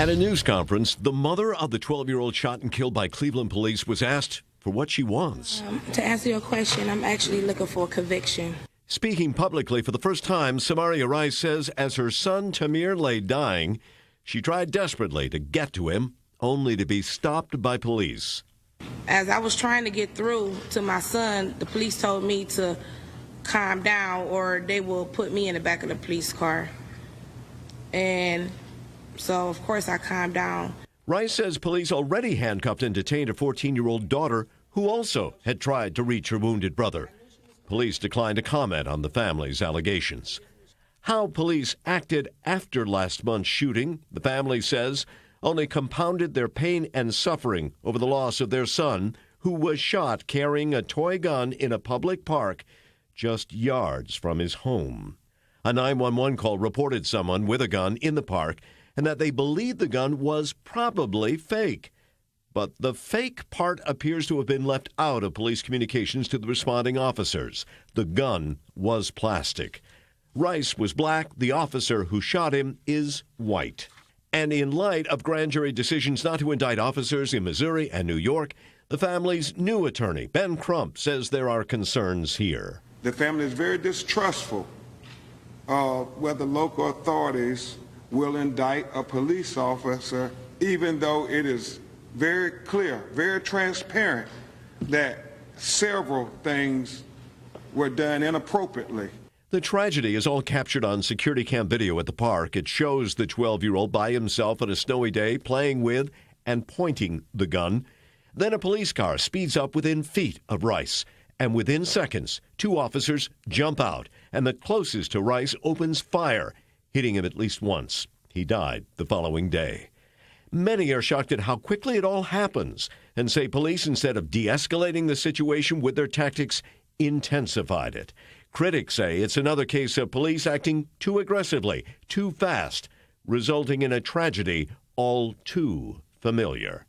At a news conference, the mother of the 12-year-old shot and killed by Cleveland police was asked for what she wants. To answer your question, I'm actually looking for a conviction. Speaking publicly for the first time, Samaria Rice says as her son Tamir lay dying, she tried desperately to get to him, only to be stopped by police. As I was trying to get through to my son, the police told me to calm down or they will put me in the back of the police car. And so, of course, I calmed down. Rice says police already handcuffed and detained a 14-year-old daughter who also had tried to reach her wounded brother. Police declined to comment on the family's allegations. How police acted after last month's shooting, the family says, only compounded their pain and suffering over the loss of their son, who was shot carrying a toy gun in a public park just yards from his home. A 911 call reported someone with a gun in the park and that they believed the gun was probably fake. But the fake part appears to have been left out of police communications to the responding officers. The gun was plastic. Rice was black. The officer who shot him is white. And in light of grand jury decisions not to indict officers in Missouri and New York, the family's new attorney, Ben Crump, says there are concerns here. The family is very distrustful of whether local authorities will indict a police officer, even though it is very clear, very transparent that several things were done inappropriately. The tragedy is all captured on security cam video at the park. It shows the 12-year-old by himself on a snowy day playing with and pointing the gun. Then a police car speeds up within feet of Rice. And within seconds, two officers jump out, and the closest to Rice opens fire, hitting him at least once. He died the following day. Many are shocked at how quickly it all happens and say police, instead of de-escalating the situation with their tactics, intensified it. Critics say it's another case of police acting too aggressively, too fast, resulting in a tragedy all too familiar.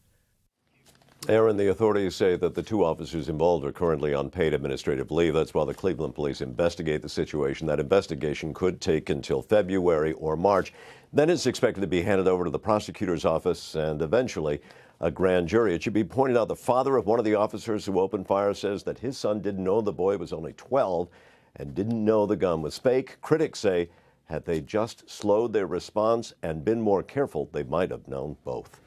Aaron, the authorities say that the two officers involved are currently on paid administrative leave. That's while the Cleveland police investigate the situation. That investigation could take until February or March. Then it's expected to be handed over to the prosecutor's office and eventually a grand jury. It should be pointed out the father of one of the officers who opened fire says that his son didn't know the boy was only 12 and didn't know the gun was fake. Critics say had they just slowed their response and been more careful, they might have known both.